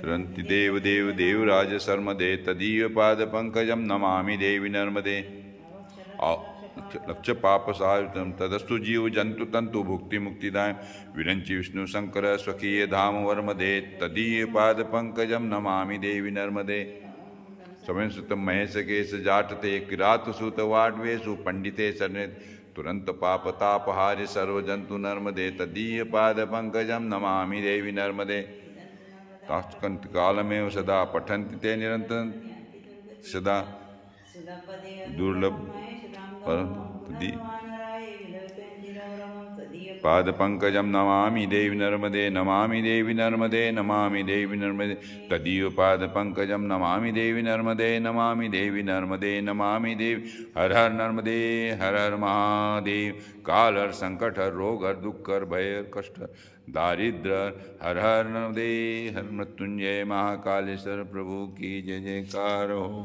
तरन्ति देव देव देवराज शर्मदे तदीय पाद पंकजम नमामि देवी नर्मदे। लक्ष्य पाप सायुतम तदस्तु जीव जंतु तंतु भुक्ति मुक्तिदाय विरंचि विष्णु शंकर स्वकीय धाम वर्मदे तदीय पाद पंकजम नमामि देवी नर्मदे। समयसुत महेश केश जाटते किरात सुत वाड्वेशु पंडिते शरणे तुरंत पाप तापहार्य सर्व जंतु नर्मदे तदीय पाद पंकजम नमामि देवी नर्मदे। तात्कंत कालमेव सदा पठन्ति ते निरंतर सदा दुर्लभ पाद पंकजम नमामि देवी नर्मदे नमामि देवी नर्मदे नमामि देवी नर्मदे तदीय पाद पंकजम नमामि देवी नर्मदे नमामि देवी नर्मदे नमामि देवी। हर हर नर्मदे हर हर महादेव। काल हर संकट हर रोग हर दुख हर भय हर कष्ट दारिद्र हर हर नर्मदे हर मृत्युंजय महाकालेश्वर प्रभु की जय जयकार हो।